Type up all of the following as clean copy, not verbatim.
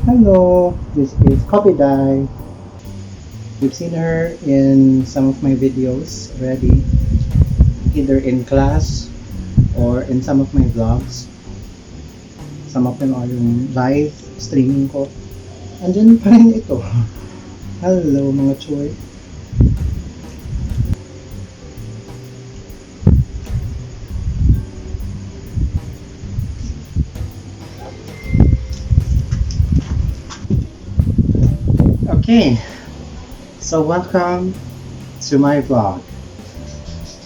Hello, this is Copy Die. You've seen her in some of my videos already, either in class or in some of my vlogs. Some of them are yung live streaming ko. Andyan pa rin ito. Hello mga choy. Okay, so welcome to my vlog.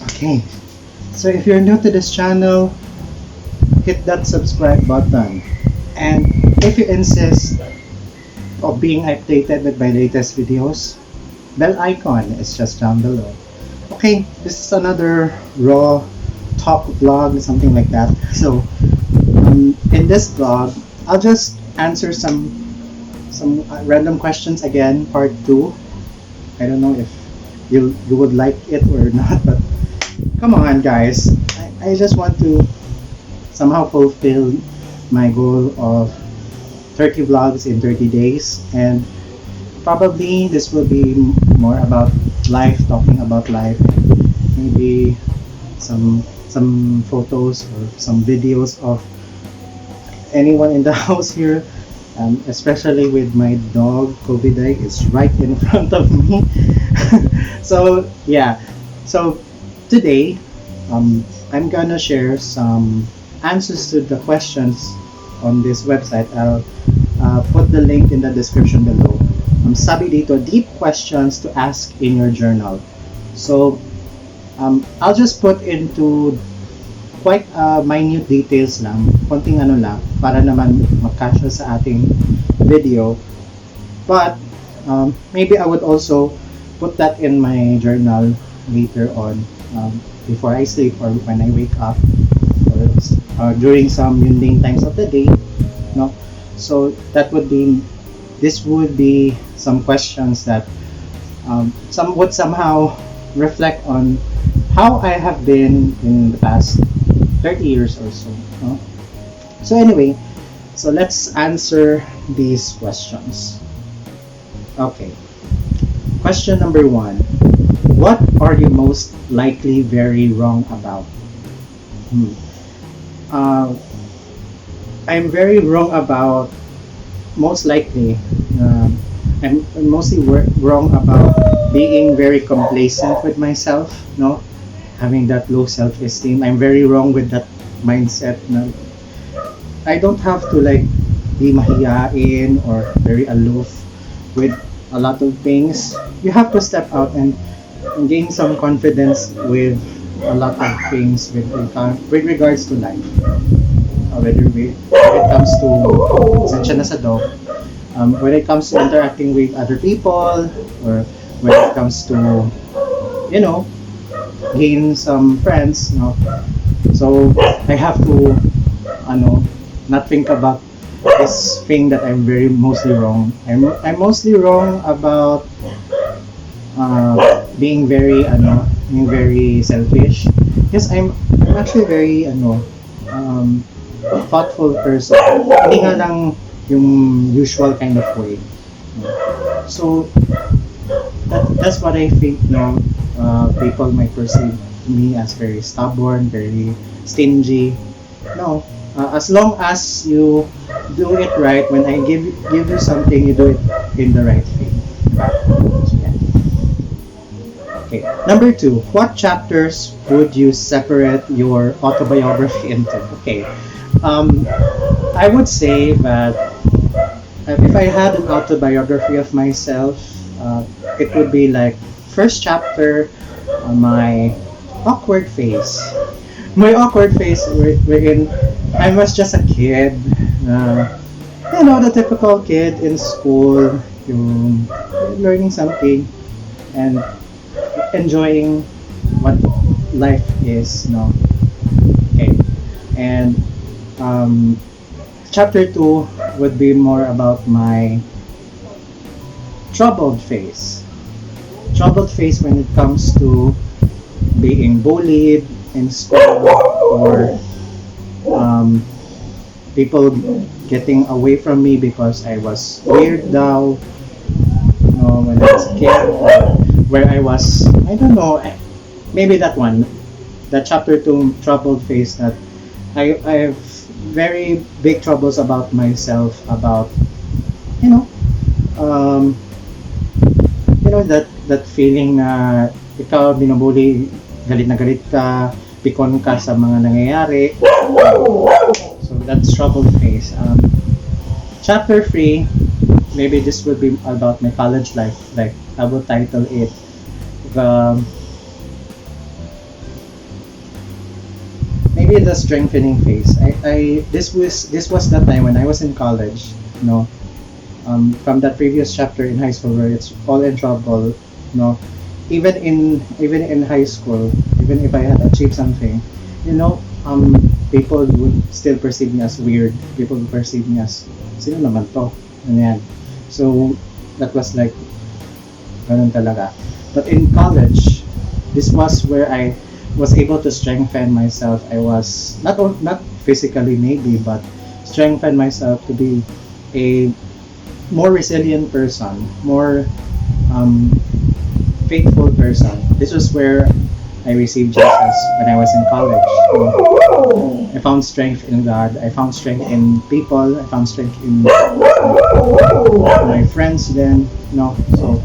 Okay, so if you're new to this channel, hit that subscribe button. And if you insist of being updated with my latest videos, bell icon is just down below. Okay, this is another raw talk vlog, something like that. So in this vlog, I'll just answer some random questions again, part 2. I don't know if you would like it or not, but come on guys, I just want to somehow fulfill my goal of 30 vlogs in 30 days, and probably this will be more about life, talking about life, maybe some photos or some videos of anyone in the house here, especially with my dog Kobe is right in front of me. So yeah, so today I'm gonna share some answers to the questions on this website. I'll put the link in the description below. Sabi dito, deep questions to ask in your journal. So I'll just put into quite minute details lang, konting ano lang, para naman magkasya sa ating video. But maybe I would also put that in my journal later on, before I sleep or when I wake up, or during some mundane times of the day, no? So this would be some questions that some would somehow reflect on how I have been in the past 30 years or so. No? So anyway, so let's answer these questions. Okay. Question number 1. What are you most likely very wrong about? I'm very wrong about, most likely, I'm mostly wrong about being very complacent with myself, no? Having that low self-esteem. I'm very wrong with that mindset. No? I don't have to like be mahiyain or very aloof with a lot of things. You have to step out and gain some confidence with a lot of things with regards to life. Whether it comes to sensya na sa dog, when it comes to interacting with other people, or when it comes to, you know, gain some friends, no? So I have to not think about this thing that I'm very mostly wrong. I'm mostly wrong about being very selfish. Yes, I'm actually very thoughtful person. Hindi nga lang yung usual kind of way. So that's what I think, no, people might perceive me as very stubborn, very stingy. No, as long as you do it right, when I give you something, you do it in the right way. So, yeah. Okay. Number 2, what chapters would you separate your autobiography into? Okay. I would say that if I had an autobiography of myself, it would be like first chapter, my awkward phase. My awkward phase wherein I was just a kid. The typical kid in school, yung learning something and enjoying what life is, no? Okay. And chapter 2 would be more about my troubled phase. Troubled phase when it comes to being bullied in school, or people getting away from me because I was weird daw, when I was a kid, where I was, I don't know, maybe that one, the chapter 2 troubled phase, that I have very big troubles about myself, about, you know, um, that feeling na ikaw binubuli, galit na galit ka, pikon ka sa mga nangyayari. So that's troubled phase. Chapter 3, maybe this will be about my college life. Like I will title it the maybe the strengthening phase. This was that time when I was in college. From that previous chapter in high school where it's all in trouble. Even in high school, even if I had achieved something, people would still perceive me as weird. People would perceive me as sino naman to? Ano yan? So that was like ganun talaga. But in college, this was where I was able to strengthen myself. I was not physically maybe, but strengthen myself to be a more resilient person, more faithful person. This was where I received Jesus when I was in college. I found strength in God. I found strength in people. I found strength in my friends then. So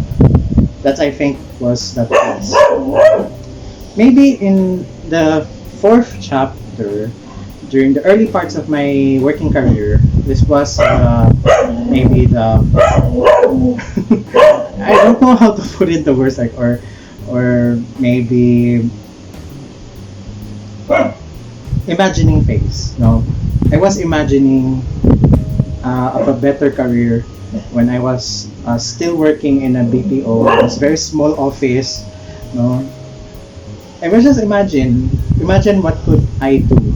that I think was that phase. Maybe in the 4th chapter, during the early parts of my working career, this was maybe the I don't know how to put it the words, like, or maybe imagining phase. I was imagining of a better career when I was still working in a BPO. It was a very small office. I was just imagine what could I do.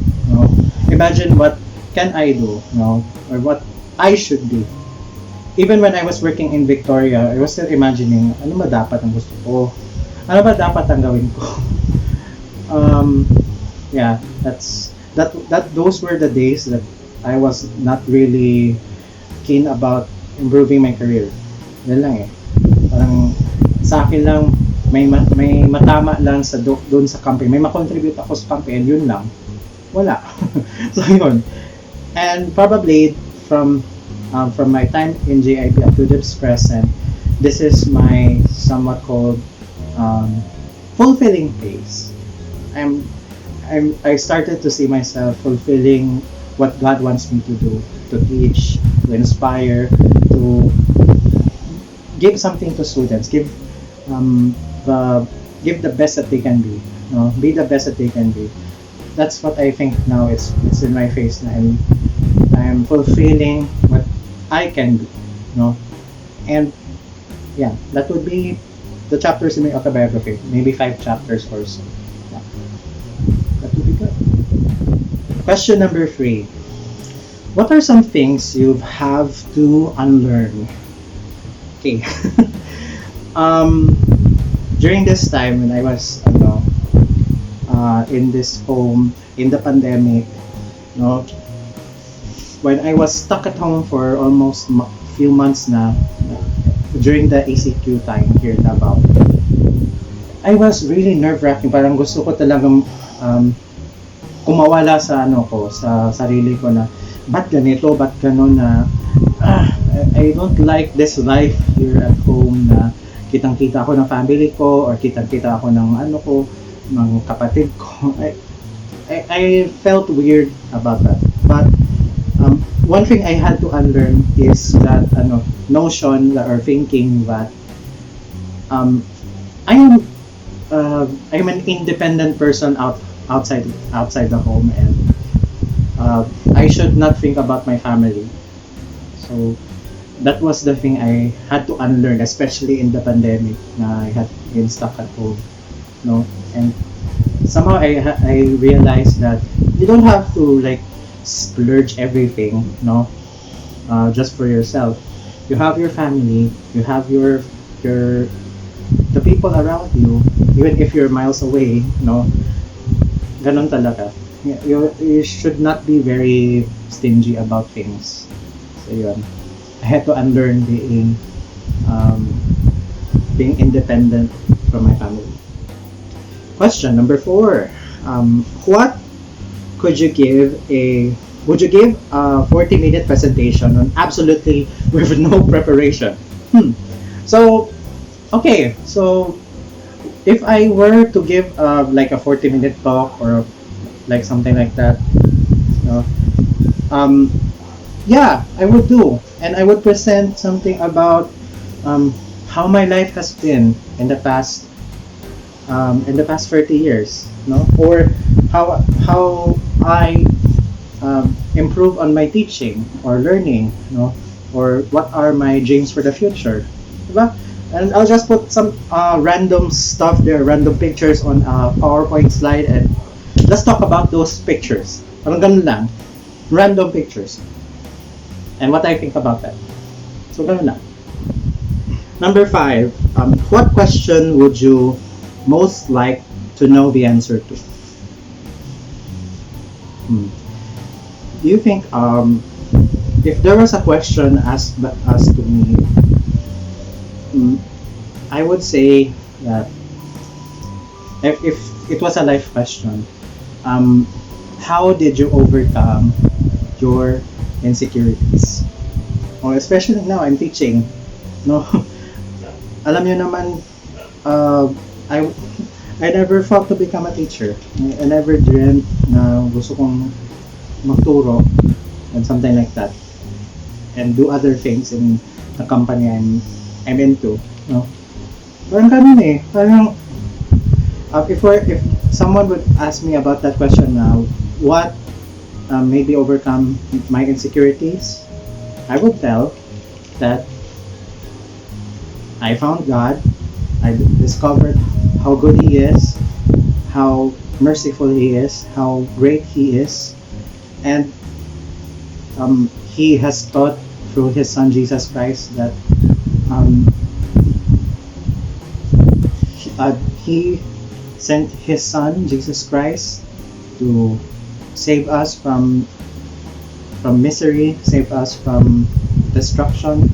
Imagine what can I do. Or what I should do. Even when I was working in Victoria, I was still imagining, ano ba dapat ang gusto ko? Ano ba dapat ang gawin ko? Yeah, those were the days that I was not really keen about improving my career. Yan lang eh. Parang sa akin lang, may matama lang sa doon sa company. May makontribute ako sa company, and yun lang. Wala. So yun. And probably from my time in JIP up to this present, this is my somewhat called fulfilling phase. I started to see myself fulfilling what God wants me to do, to teach, to inspire, to give something to students, give the best that they can be, be the best that they can be. That's what I think now. It's in my face na I'm fulfilling what I can do, and yeah, that would be the chapters in my autobiography, maybe 5 chapters or so. Yeah. That would be good. Question number 3. What are some things you have to unlearn? Okay. During this time when I was in this home in the pandemic, when I was stuck at home for almost few months na, during the ACQ time here in Davao, I was really nerve-wracking. Parang gusto ko talagang kumawala sa sa sarili ko na ba't ganito, ba't ganon na I don't like this life here at home na kitang-kita ako ng family ko, or kitang-kita ako ng ng kapatid ko. I felt weird about that. But one thing I had to unlearn is that notion or thinking that I'm an independent person outside the home, and I should not think about my family. So that was the thing I had to unlearn, especially in the pandemic na I had been stuck at home. And somehow I realized that you don't have to splurge everything, just for yourself. You have your family, you have the people around you, even if you're miles away, ganon talaga. You should not be very stingy about things. So yun, I had to unlearn um, being independent from my family. Question number 4. What could you give a would you give a 40-minute presentation on absolutely with no preparation? So, okay, so if I were to give like a 40-minute talk or like something like that, you know, um, yeah, I would do, and I would present something about how my life has been in the past 30 years, no, or how I improve on my teaching or learning, no, or what are my dreams for the future, diba? And I'll just put some random stuff there, random pictures on a PowerPoint slide, and let's talk about those pictures. Parang ganun lang, random pictures, and what I think about that. So ganun lang. Number 5, what question would you most like to know the answer to? Do you think if there was a question asked to me, I would say that if it was a life question, how did you overcome your insecurities? Or especially now I'm teaching, no. Alam niyo naman, I I never thought to become a teacher. I never dreamt na gusto kong magturo and something like that, and do other things in the company I'm into. No? Parang ganun eh. Parang if someone would ask me about that question now, what made me overcome my insecurities, I would tell that I found God. I discovered how good He is, how merciful He is, how great He is, and He has taught through His Son Jesus Christ that He sent His Son Jesus Christ to save us from misery, save us from destruction,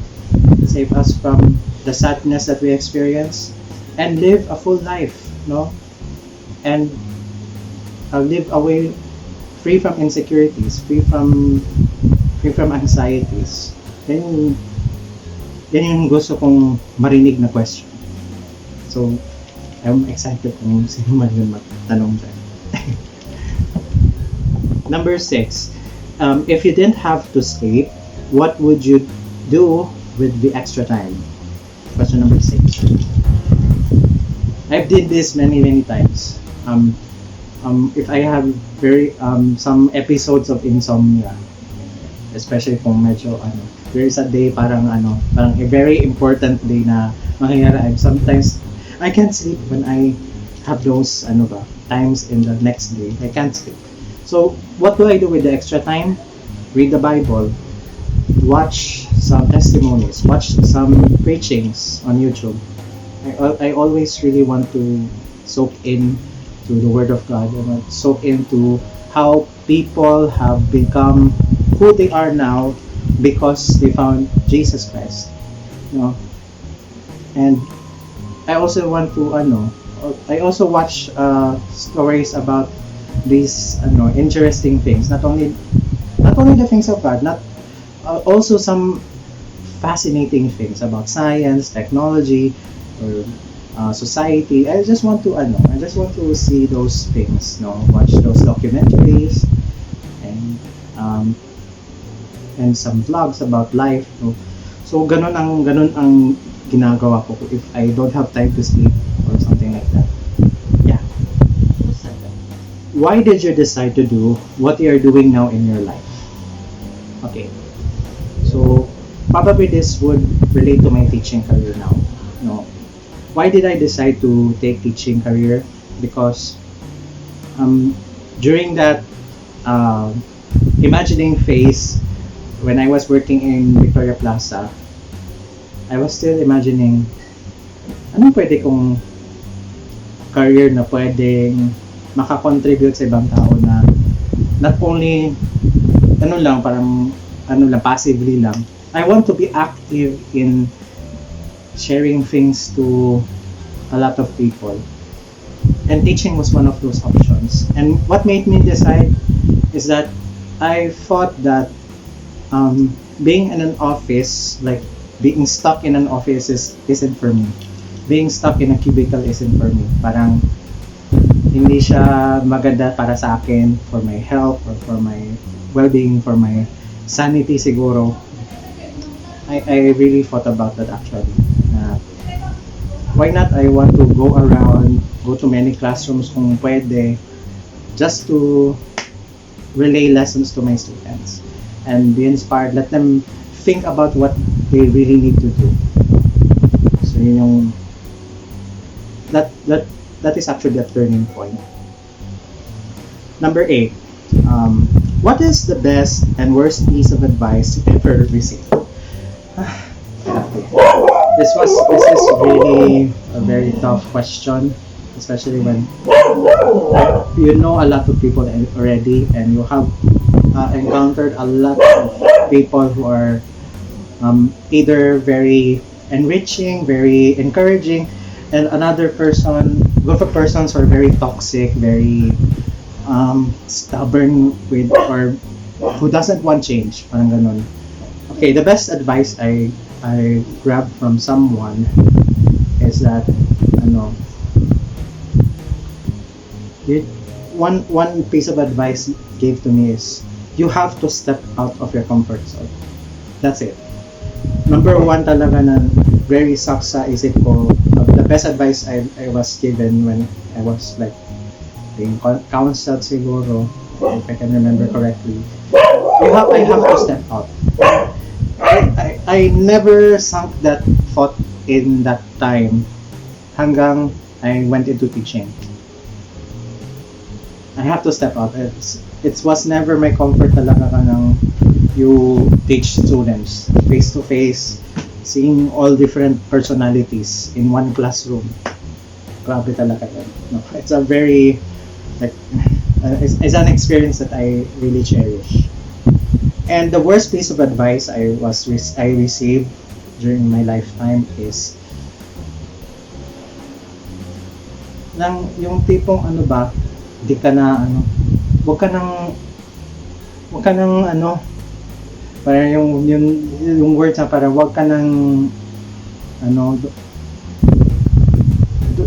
save us from the sadness that we experience, and live a full life, no? And live away free from insecurities, free from anxieties. Yan yung gusto kong marinig na question. So, I'm excited kung sino man yun magtanong dyan. Number 6, if you didn't have to sleep, what would you do with the extra time? Question number 6. I've did this many times. If I have some episodes of insomnia, especially kung medyo there is a day parang a very important day na mangyayari. Sometimes I can't sleep when I have those times in the next day. I can't sleep. So what do I do with the extra time? Read the Bible, watch some testimonies, watch some preachings on YouTube. I always really want to soak in to the Word of God, and soak into how people have become who they are now because they found Jesus Christ. And I also want to I also watch stories about these interesting things. Not only the things of God, not also some fascinating things about science, technology, or society. I just want to see those things, watch those documentaries and some vlogs about life. So ganun ang ginagawa ko if I don't have time to sleep or something like that. Yeah. Why did you decide to do what you are doing now in your life? Okay. So probably this would relate to my teaching career now. Why did I decide to take teaching career? Because during that imagining phase when I was working in Victoria Plaza, I was still imagining anong pwede kong career na pwedeng makakontribute sa ibang tao na not only ano lang, parang ano lang, passively lang. I want to be active in sharing things to a lot of people. And teaching was one of those options. And what made me decide is that I thought that being in an office, like being stuck in an office isn't for me. Being stuck in a cubicle isn't for me. Parang hindi siya maganda para sa akin, for my health or for my well-being, for my sanity siguro. I really thought about that actually. Why not I want to go around, go to many classrooms kung pwede, just to relay lessons to my students and be inspired, let them think about what they really need to do. So yun yung that is actually a turning point. Number 8, what is the best and worst piece of advice you ever received? This is really a very tough question, especially when you know a lot of people already and you have encountered a lot of people who are either very enriching, very encouraging, and another group of persons are very toxic, very stubborn with, or who doesn't want change, parang ganun. Okay, the best advice I grabbed from someone is that one piece of advice gave to me is you have to step out of your comfort zone. That's it. Number one talaga na very sucks sa isip ko. The best advice I was given when I was like being counseled siguro, if I can remember correctly. I have to step out. I never sunk that thought in that time hanggang I went into teaching. I have to step out. It was never my comfort talaga kanang you teach students face to face, seeing all different personalities in one classroom. Grabe talaga yun. No, it's a very it's an experience that I really cherish. And the worst piece of advice I received during my lifetime is yung tipong di ka na wag ka nang parang yung words na parang wag ka nang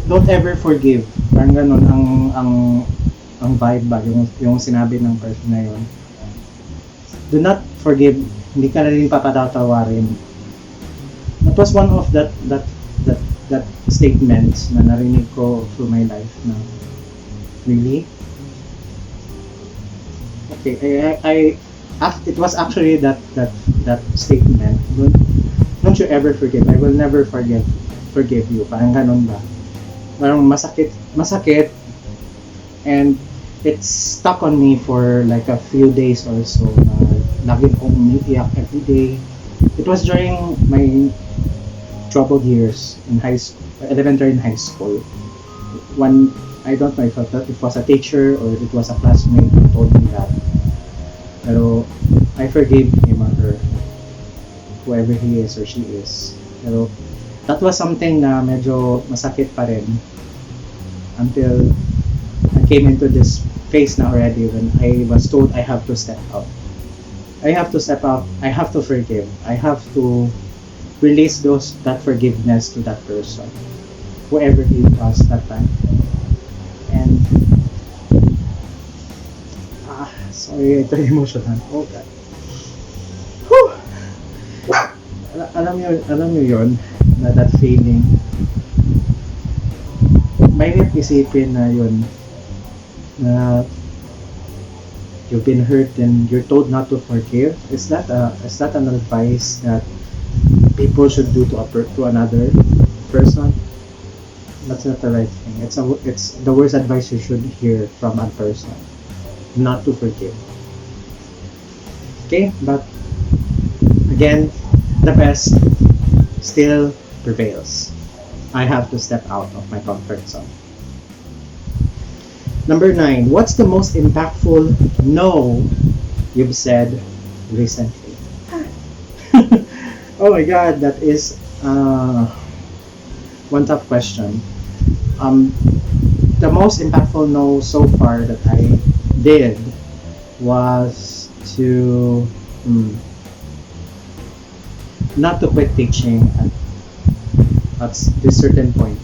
don't ever forgive. Parang ganun ang vibe ba yung sinabi ng person na yun. Do not forgive, hindi ka na rin papatatawarin. That was one of that statements na narinig ko through my life na really? Okay, it was actually that statement. Don't you ever forgive. I will never forgive you. Parang ganun ba? Parang masakit and it stuck on me for like a few days or so. Lagi kong umiiyak every day. It was during my troubled years in high school, elementary and high school. When I don't know if it was a teacher or it was a classmate who told me that. Pero I forgave him or her, whoever he is or she is. Pero that was something na medyo masakit pa rin until I came into this phase na already when I was told I have to step out. I have to step out. I have to forgive. I have to release that forgiveness to that person, whoever he was that time. And sorry, ito emotional. Oh God. Whew. Alam niyo yun, na that feeling. Mahirap isipin na yun, na you've been hurt and you're told not to forgive. Is that an advice that people should do to another person? That's not the right thing. It's the worst advice you should hear from a person, not to forgive. Okay, but again, the best still prevails. I have to step out of my comfort zone. Number 9, what's the most impactful no you've said recently? Oh my god, that is one tough question. Um, the most impactful no so far that I did was to not to quit teaching at this certain point.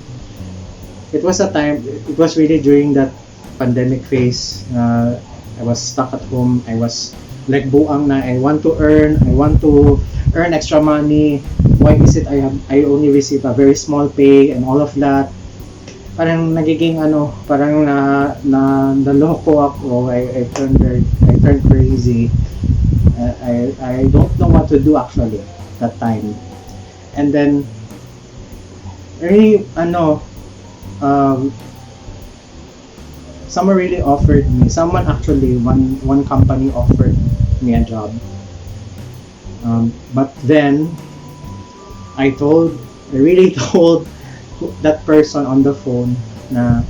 It was a time, it was really during that pandemic phase. I was stuck at home. I was like buang na. I want to earn extra money. Why is it I only receive a very small pay and all of that? Parang nagiging parang naloko ako. I turned crazy. I don't know what to do actually that time. And then really um, someone actually, one company offered me a job, but then I really told that person on the phone na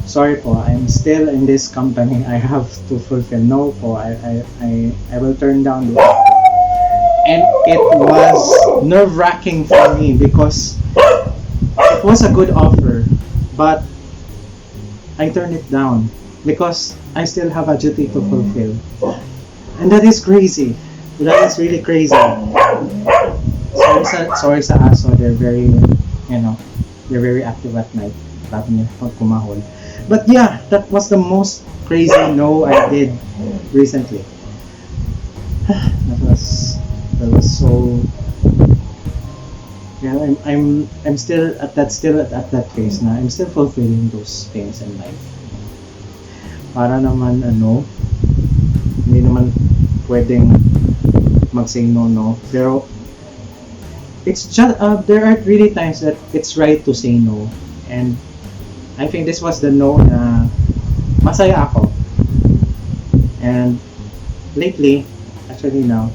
sorry po, I'm still in this company, I have to fulfill, no po, I will turn down this. And it was nerve-wracking for me because it was a good offer, but I turned it down because I still have a duty to fulfill. And that is crazy. That is really crazy. Sorry sa aso, they're very, they're very active at night. Tapos niya pag kumahol. But yeah, that was the most crazy no I did recently. That was so. Yeah, I'm still at that phase na I'm still fulfilling those things in life. Para naman hindi naman pwedeng mag-say no. Pero it's just there are really times that it's right to say no, and I think this was the no na masaya ako. And lately, actually now,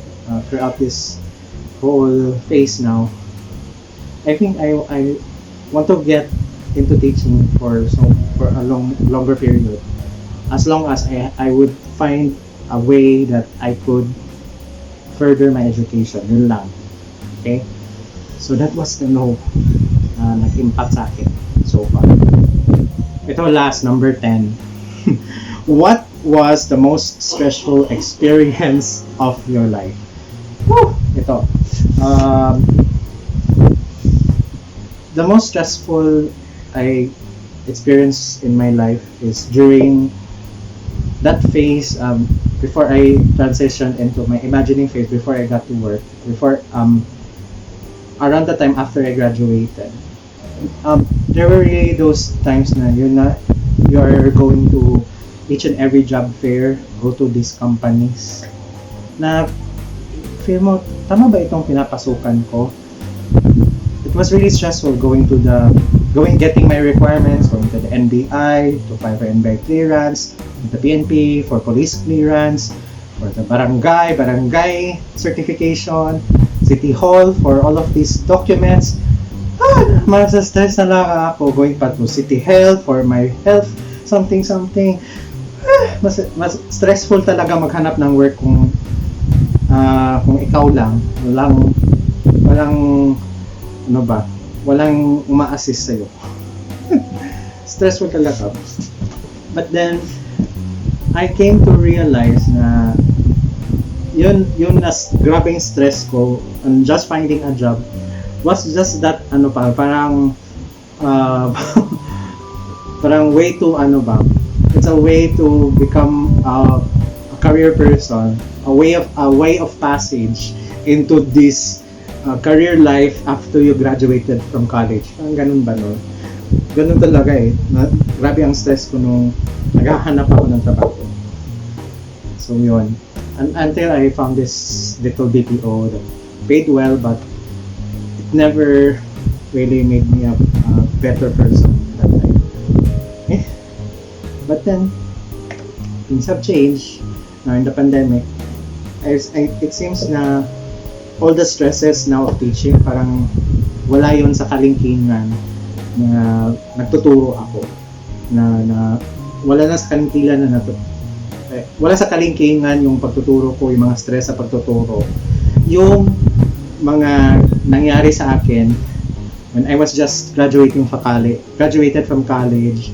throughout this whole phase now, I think I want to get into teaching for a longer period, as long as I would find a way that I could further my education. Yun lang. Okay? So that was the no nag-impact sa akin so far. Ito last, number 10. What was the most stressful experience of your life? Woo! Ito. The most stressful I experienced in my life is during that phase, before I transitioned into my imagining phase, before I got to work, before around the time after I graduated. There were really those times na you're going to each and every job fair, go to these companies na feel mo, tama ba itong pinapasukan ko? It was really stressful getting my requirements, going to the NBI, to file for NBI clearance, the PNP for police clearance, for the barangay certification, City Hall for all of these documents. Stress na lang ako going pa to City Health for my health, something. Mas stressful talaga maghanap ng work kung ikaw lang, walang walang uma-assist sa'yo. Stressful talaga. But then, I came to realize na yun na grabing stress ko on just finding a job was just that parang way to it's a way to become a career person, a way of passage into this career life after you graduated from college. Parang ganun ba no? Ganun talaga grabe ang stress ko nung naghahanap ako ng trabaho. So yun. Until I found this little BPO that paid well, but it never really made me a better person that time. But then, things have changed. Now in the pandemic, it seems na all the stresses now of teaching, parang wala yun sa kalingkingan na nagtuturo ako. na wala na sa kalintilan na wala sa kalingkingan yung pagtuturo ko, yung mga stress sa pagtuturo. Yung mga nangyari sa akin when I was just graduated from college,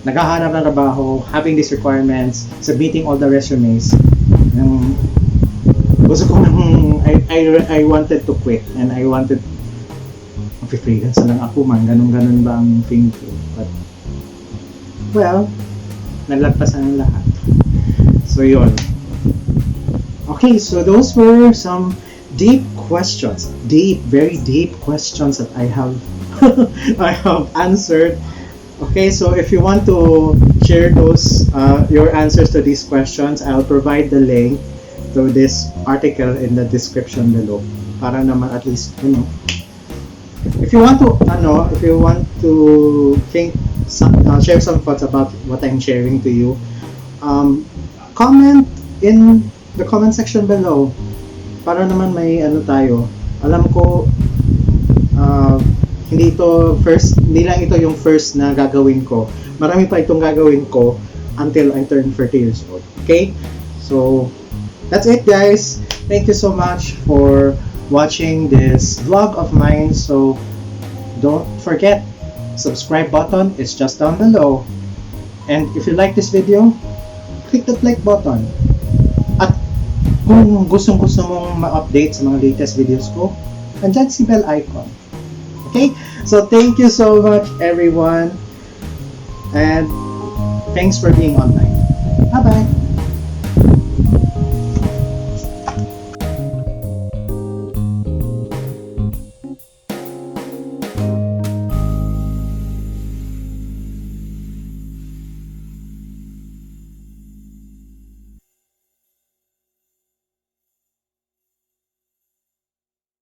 naghahanap ng trabaho, having these requirements, submitting all the resumes. Gusto ko I wanted to quit and I wanted mag-freelance lang ako man, ganun ba ang thinking. But well, nalagpasan ang lahat. So yun. Okay, so those were some deep questions. Very deep questions that I have I have answered. Okay, so if you want to share those your answers to these questions, I'll provide the link to this article in the description below. Para naman at least, if you want to share some thoughts about what I'm sharing to you, comment in the comment section below para naman may tayo. Alam ko hindi lang ito yung first na gagawin ko. Marami pa itong gagawin ko until I turn 30 years old. Okay? So that's it, guys. Thank you so much for watching this vlog of mine. So don't forget, subscribe button is just down below. And if you like this video, click that like button. At kung gustong-gusto mong ma-update sa mga latest videos ko, andyan si bell icon. Okay? So thank you so much, everyone. And thanks for being online. Bye-bye.